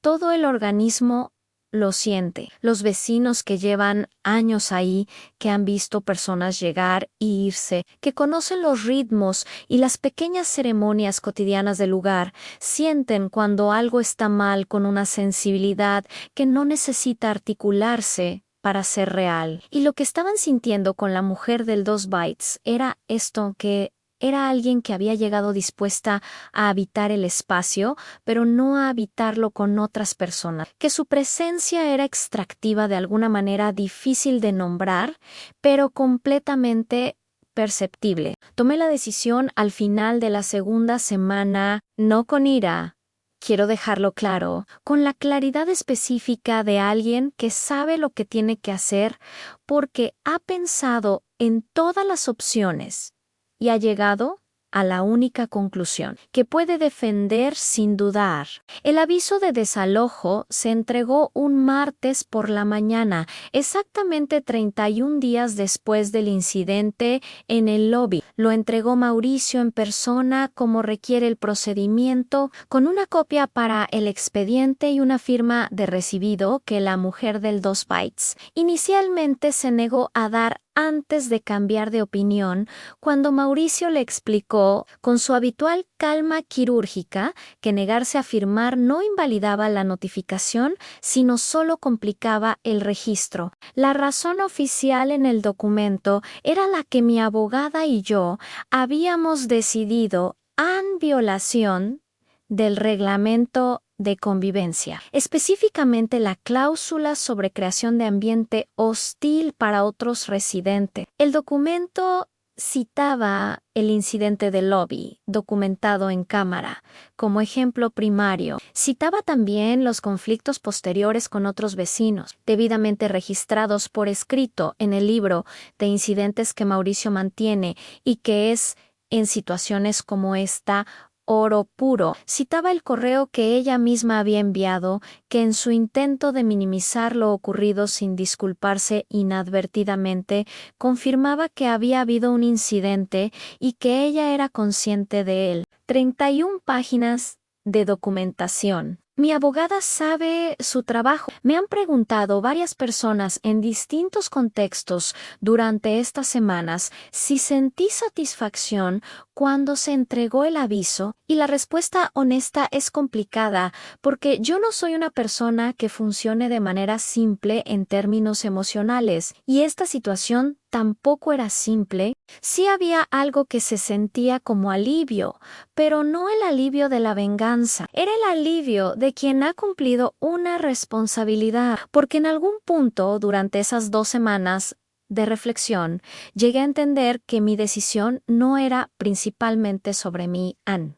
todo el organismo lo siente. Los vecinos que llevan años ahí, que han visto personas llegar y irse, que conocen los ritmos y las pequeñas ceremonias cotidianas del lugar, sienten cuando algo está mal con una sensibilidad que no necesita articularse para ser real. Y lo que estaban sintiendo con la mujer del 2 Bytes era esto, que era alguien que había llegado dispuesta a habitar el espacio, pero no a habitarlo con otras personas, que su presencia era extractiva de alguna manera difícil de nombrar, pero completamente perceptible. Tomé la decisión al final de la segunda semana, no con ira. Quiero dejarlo claro, con la claridad específica de alguien que sabe lo que tiene que hacer porque ha pensado en todas las opciones y ha llegado a la única conclusión, que puede defender sin dudar. El aviso de desalojo se entregó un martes por la mañana, exactamente 31 días después del incidente en el lobby. Lo entregó Mauricio en persona como requiere el procedimiento, con una copia para el expediente y una firma de recibido que la mujer del 2 Bytes inicialmente se negó a dar antes de cambiar de opinión cuando Mauricio le explicó con su habitual calma quirúrgica que negarse a firmar no invalidaba la notificación, sino solo complicaba el registro. La razón oficial en el documento era la que mi abogada y yo habíamos decidido en violación del reglamento de convivencia, específicamente la cláusula sobre creación de ambiente hostil para otros residentes. El documento citaba el incidente del lobby, documentado en cámara, como ejemplo primario. Citaba también los conflictos posteriores con otros vecinos, debidamente registrados por escrito en el libro de incidentes que Mauricio mantiene y que es, en situaciones como esta, oro puro. Citaba el correo que ella misma había enviado, que en su intento de minimizar lo ocurrido sin disculparse inadvertidamente, confirmaba que había habido un incidente y que ella era consciente de él. 31 páginas de documentación. Mi abogada sabe su trabajo. Me han preguntado varias personas en distintos contextos durante estas semanas si sentí satisfacción cuando se entregó el aviso, y la respuesta honesta es complicada porque yo no soy una persona que funcione de manera simple en términos emocionales, y esta situación tampoco era simple. Sí había algo que se sentía como alivio, pero no el alivio de la venganza. Era el alivio de quien ha cumplido una responsabilidad, porque en algún punto durante esas 2 semanas de reflexión llegué a entender que mi decisión no era principalmente sobre mí, Anne.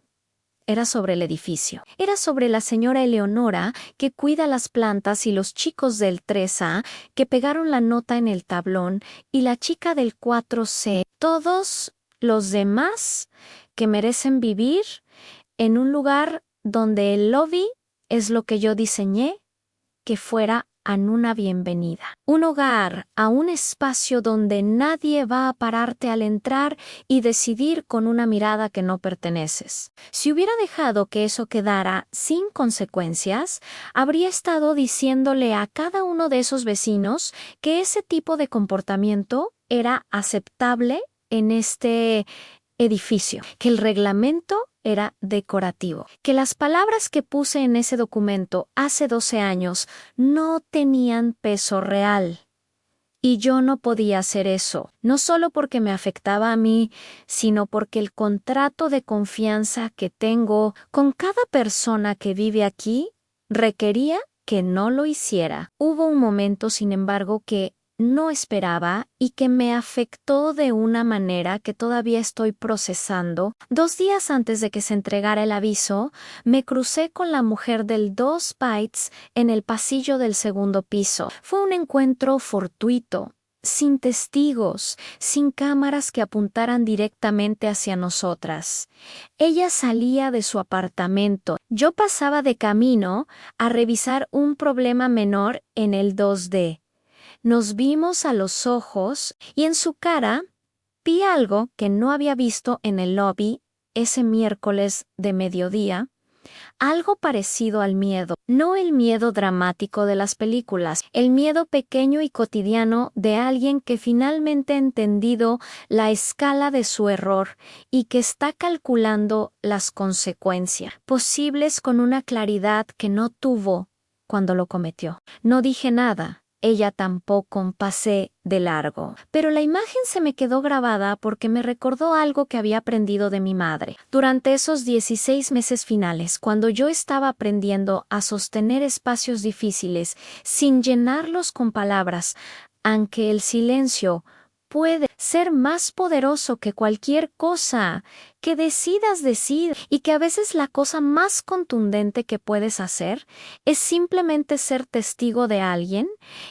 Era sobre el edificio. Era sobre la señora Eleonora, que cuida las plantas, y los chicos del 3A, que pegaron la nota en el tablón, y la chica del 4C. Todos los demás que merecen vivir en un lugar donde el lobby es lo que yo diseñé que fuera una bienvenida. Un hogar, a un espacio donde nadie va a pararte al entrar y decidir con una mirada que no perteneces. Si hubiera dejado que eso quedara sin consecuencias, habría estado diciéndole a cada uno de esos vecinos que ese tipo de comportamiento era aceptable en este edificio, que el reglamento era decorativo, que las palabras que puse en ese documento hace 12 años no tenían peso real. Y yo no podía hacer eso, no solo porque me afectaba a mí, sino porque el contrato de confianza que tengo con cada persona que vive aquí requería que no lo hiciera. Hubo un momento, sin embargo, que no esperaba y que me afectó de una manera que todavía estoy procesando. 2 días antes de que se entregara el aviso, me crucé con la mujer del 2 Bites en el pasillo del 2º piso. Fue un encuentro fortuito, sin testigos, sin cámaras que apuntaran directamente hacia nosotras. Ella salía de su apartamento. Yo pasaba de camino a revisar un problema menor en el 2D. Nos vimos a los ojos y en su cara vi algo que no había visto en el lobby ese miércoles de mediodía, algo parecido al miedo, no el miedo dramático de las películas, el miedo pequeño y cotidiano de alguien que finalmente ha entendido la escala de su error y que está calculando las consecuencias posibles con una claridad que no tuvo cuando lo cometió. No dije nada. Ella tampoco, pasé de largo. Pero la imagen se me quedó grabada porque me recordó algo que había aprendido de mi madre. Durante esos 16 meses finales, cuando yo estaba aprendiendo a sostener espacios difíciles sin llenarlos con palabras, aunque el silencio puede ser más poderoso que cualquier cosa que decidas decir, y que a veces la cosa más contundente que puedes hacer es simplemente ser testigo de alguien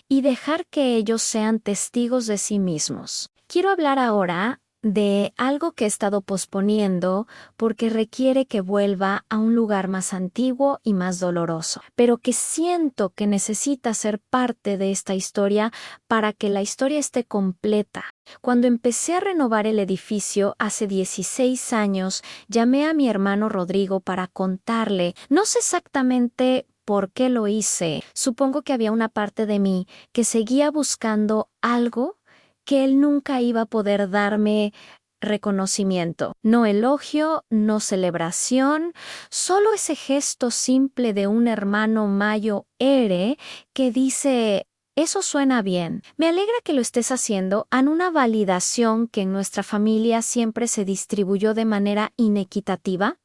y dejar que ellos sean testigos de sí mismos. Quiero hablar ahora de algo que he estado posponiendo porque requiere que vuelva a un lugar más antiguo y más doloroso, pero que siento que necesita ser parte de esta historia para que la historia esté completa. Cuando empecé a renovar el edificio hace 16 años, llamé a mi hermano Rodrigo para contarle, no sé exactamente por qué lo hice. Supongo que había una parte de mí que seguía buscando algo que él nunca iba a poder darme: reconocimiento. No elogio, no celebración, solo ese gesto simple de un hermano mayo ere que dice: eso suena bien. Me alegra que lo estés haciendo, en una validación que en nuestra familia siempre se distribuyó de manera inequitativa.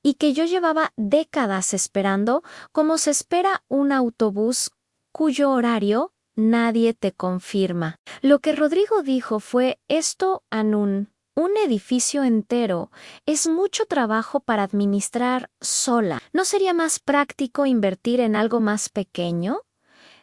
y que yo llevaba décadas esperando, como se espera un autobús cuyo horario nadie te confirma. Lo que Rodrigo dijo fue esto, Anun. Un edificio entero es mucho trabajo para administrar sola. ¿No sería más práctico invertir en algo más pequeño?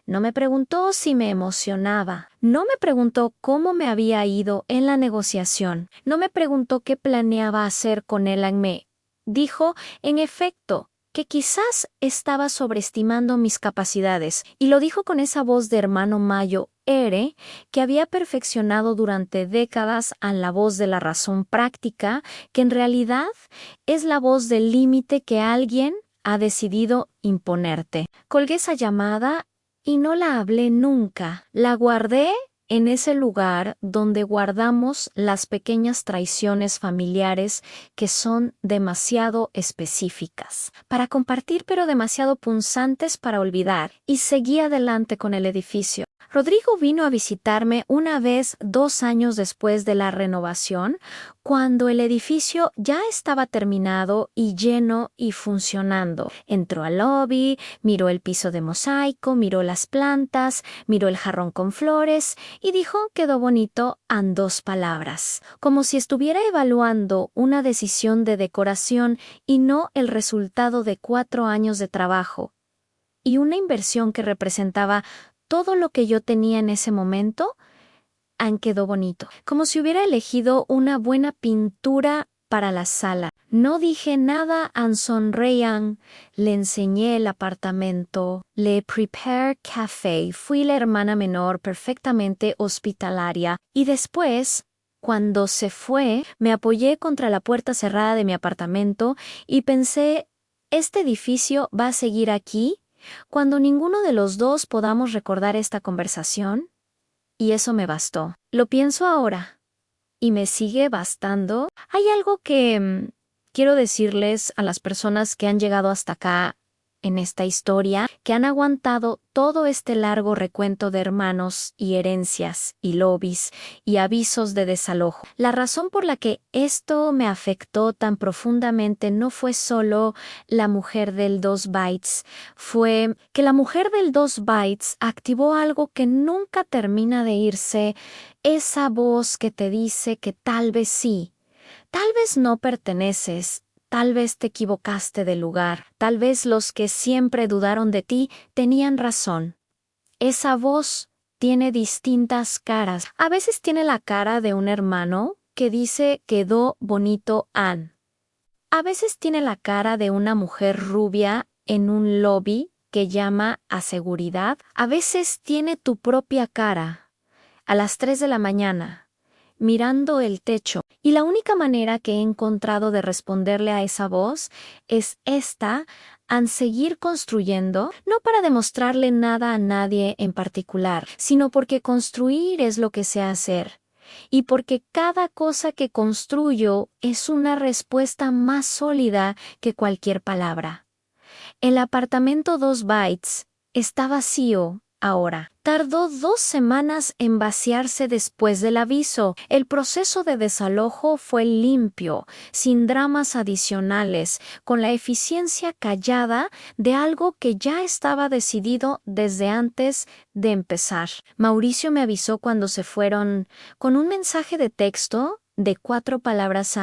No me preguntó si me emocionaba. No me preguntó cómo me había ido en la negociación. No me preguntó qué planeaba hacer con él en me. Dijo, en efecto, que quizás estaba sobreestimando mis capacidades, y lo dijo con esa voz de hermano Mayo Ere que había perfeccionado durante décadas a la voz de la razón práctica, que en realidad es la voz del límite que alguien ha decidido imponerte. Colgué esa llamada y no la hablé nunca. La guardé en ese lugar donde guardamos las pequeñas traiciones familiares que son demasiado específicas para compartir, pero demasiado punzantes para olvidar, y seguí adelante con el edificio. Rodrigo vino a visitarme una vez 2 años después de la renovación, cuando el edificio ya estaba terminado y lleno y funcionando. Entró al lobby, miró el piso de mosaico, miró las plantas, miró el jarrón con flores y dijo quedó bonito en 2 palabras, como si estuviera evaluando una decisión de decoración y no el resultado de 4 años de trabajo y una inversión que representaba todo lo que yo tenía en ese momento. Quedó bonito, como si hubiera elegido una buena pintura para la sala. No dije nada, sonreían. Le enseñé el apartamento, le preparé café, fui la hermana menor perfectamente hospitalaria y después, cuando se fue, me apoyé contra la puerta cerrada de mi apartamento y pensé, ¿este edificio va a seguir aquí cuando ninguno de los dos podamos recordar esta conversación? Y eso me bastó. Lo pienso ahora y me sigue bastando. Hay algo que quiero decirles a las personas que han llegado hasta acá en esta historia, que han aguantado todo este largo recuento de hermanos y herencias y lobbies y avisos de desalojo. La razón por la que esto me afectó tan profundamente no fue solo la mujer del 2 bytes, fue que la mujer del 2 bytes activó algo que nunca termina de irse, esa voz que te dice que tal vez sí, tal vez no perteneces. Tal vez te equivocaste de lugar, tal vez los que siempre dudaron de ti tenían razón. Esa voz tiene distintas caras. A veces tiene la cara de un hermano que dice quedó bonito Ann. A veces tiene la cara de una mujer rubia en un lobby que llama a seguridad. A veces tiene tu propia cara, a las 3 de la mañana, mirando el techo. Y la única manera que he encontrado de responderle a esa voz es esta, seguir construyendo, no para demostrarle nada a nadie en particular, sino porque construir es lo que sé hacer. Y porque cada cosa que construyo es una respuesta más sólida que cualquier palabra. El apartamento 2 bytes está vacío ahora. Tardó 2 semanas en vaciarse después del aviso. El proceso de desalojo fue limpio, sin dramas adicionales, con la eficiencia callada de algo que ya estaba decidido desde antes de empezar. Mauricio me avisó cuando se fueron, con un mensaje de texto de 4 palabras.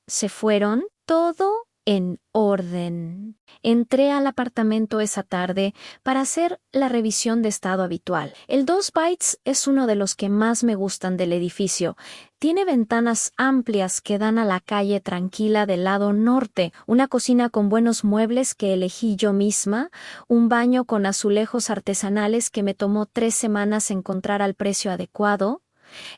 Se fueron, todo en orden. Entré al apartamento esa tarde para hacer la revisión de estado habitual. El 2 bytes es uno de los que más me gustan del edificio. Tiene ventanas amplias que dan a la calle tranquila del lado norte, una cocina con buenos muebles que elegí yo misma, un baño con azulejos artesanales que me tomó 3 semanas encontrar al precio adecuado.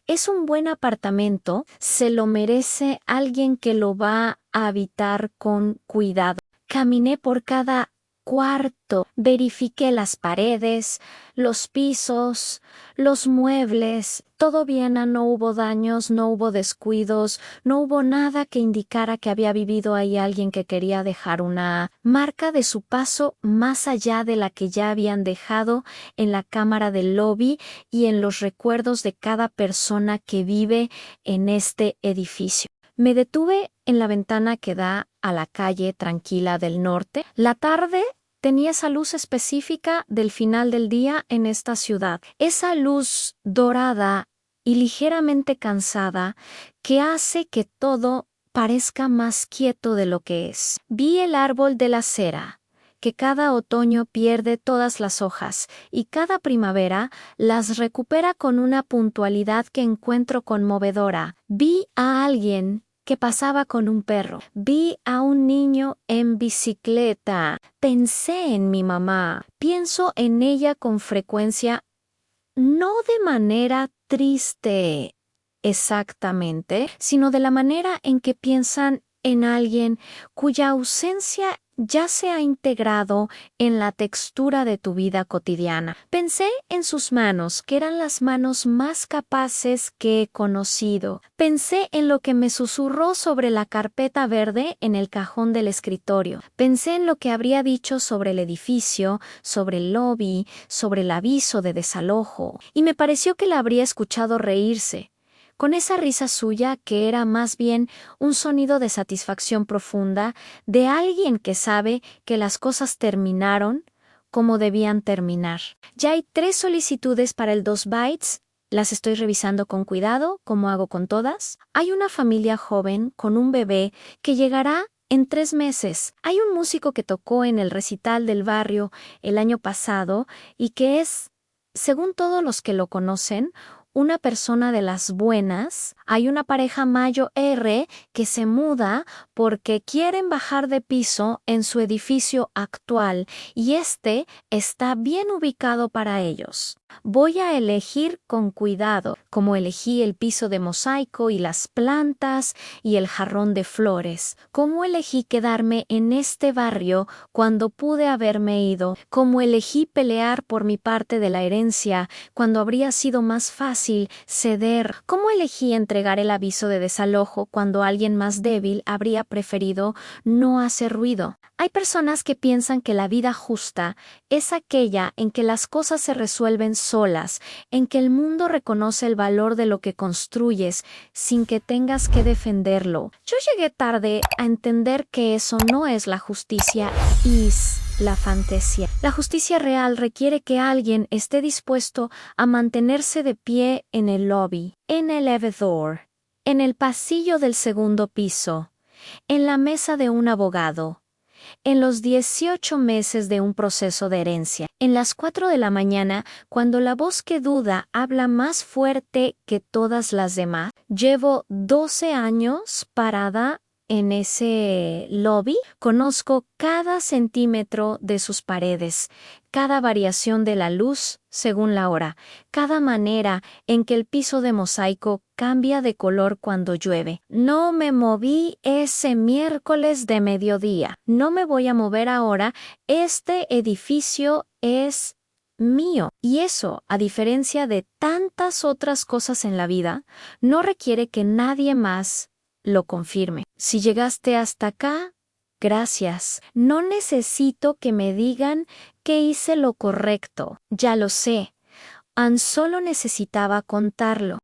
Es un buen apartamento, se lo merece alguien que lo va a habitar con cuidado. Caminé por cada cuarto, verifiqué las paredes, los pisos, los muebles. Todo bien, no hubo daños, no hubo descuidos, no hubo nada que indicara que había vivido ahí alguien que quería dejar una marca de su paso más allá de la que ya habían dejado en la cámara del lobby y en los recuerdos de cada persona que vive en este edificio. Me detuve en la ventana que da a la calle tranquila del norte. La tarde tenía esa luz específica del final del día en esta ciudad. Esa luz dorada y ligeramente cansada que hace que todo parezca más quieto de lo que es. Vi el árbol de la cera, que cada otoño pierde todas las hojas y cada primavera las recupera con una puntualidad que encuentro conmovedora. Vi a alguien que pasaba con un perro. Vi a un niño en bicicleta. Pensé en mi mamá. Pienso en ella con frecuencia, no de manera triste exactamente, sino de la manera en que piensan en alguien cuya ausencia ya se ha integrado en la textura de tu vida cotidiana. Pensé en sus manos, que eran las manos más capaces que he conocido. Pensé en lo que me susurró sobre la carpeta verde en el cajón del escritorio. Pensé en lo que habría dicho sobre el edificio, sobre el lobby, sobre el aviso de desalojo, y me pareció que la habría escuchado reírse, con esa risa suya que era más bien un sonido de satisfacción profunda de alguien que sabe que las cosas terminaron como debían terminar. Ya hay 3 solicitudes para el 2 bytes. Las estoy revisando con cuidado, como hago con todas. Hay una familia joven con un bebé que llegará en 3 meses. Hay un músico que tocó en el recital del barrio el año pasado y que es, según todos los que lo conocen, una persona de las buenas. Hay una pareja Mayo R que se muda porque quieren bajar de piso en su edificio actual y este está bien ubicado para ellos. Voy a elegir con cuidado, como elegí el piso de mosaico y las plantas y el jarrón de flores. Cómo elegí quedarme en este barrio cuando pude haberme ido. Cómo elegí pelear por mi parte de la herencia cuando habría sido más fácil ceder. Cómo elegí entregar el aviso de desalojo cuando alguien más débil habría preferido no hacer ruido. Hay personas que piensan que la vida justa es aquella en que las cosas se resuelven solas, en que el mundo reconoce el valor de lo que construyes sin que tengas que defenderlo. Yo llegué tarde a entender que eso no es la justicia, es la fantasía. La justicia real requiere que alguien esté dispuesto a mantenerse de pie en el lobby, en el elevador, en el pasillo del segundo piso, en la mesa de un abogado, en los 18 meses de un proceso de herencia, en las 4 de la mañana, cuando la voz que duda habla más fuerte que todas las demás. Llevo 12 años parada en ese lobby. Conozco cada centímetro de sus paredes, cada variación de la luz según la hora, cada manera en que el piso de mosaico cambia de color cuando llueve. No me moví ese miércoles de mediodía. No me voy a mover ahora. Este edificio es mío. Y eso, a diferencia de tantas otras cosas en la vida, no requiere que nadie más lo confirme. Si llegaste hasta acá, gracias. No necesito que me digan que hice lo correcto. Ya lo sé. Solo necesitaba contarlo.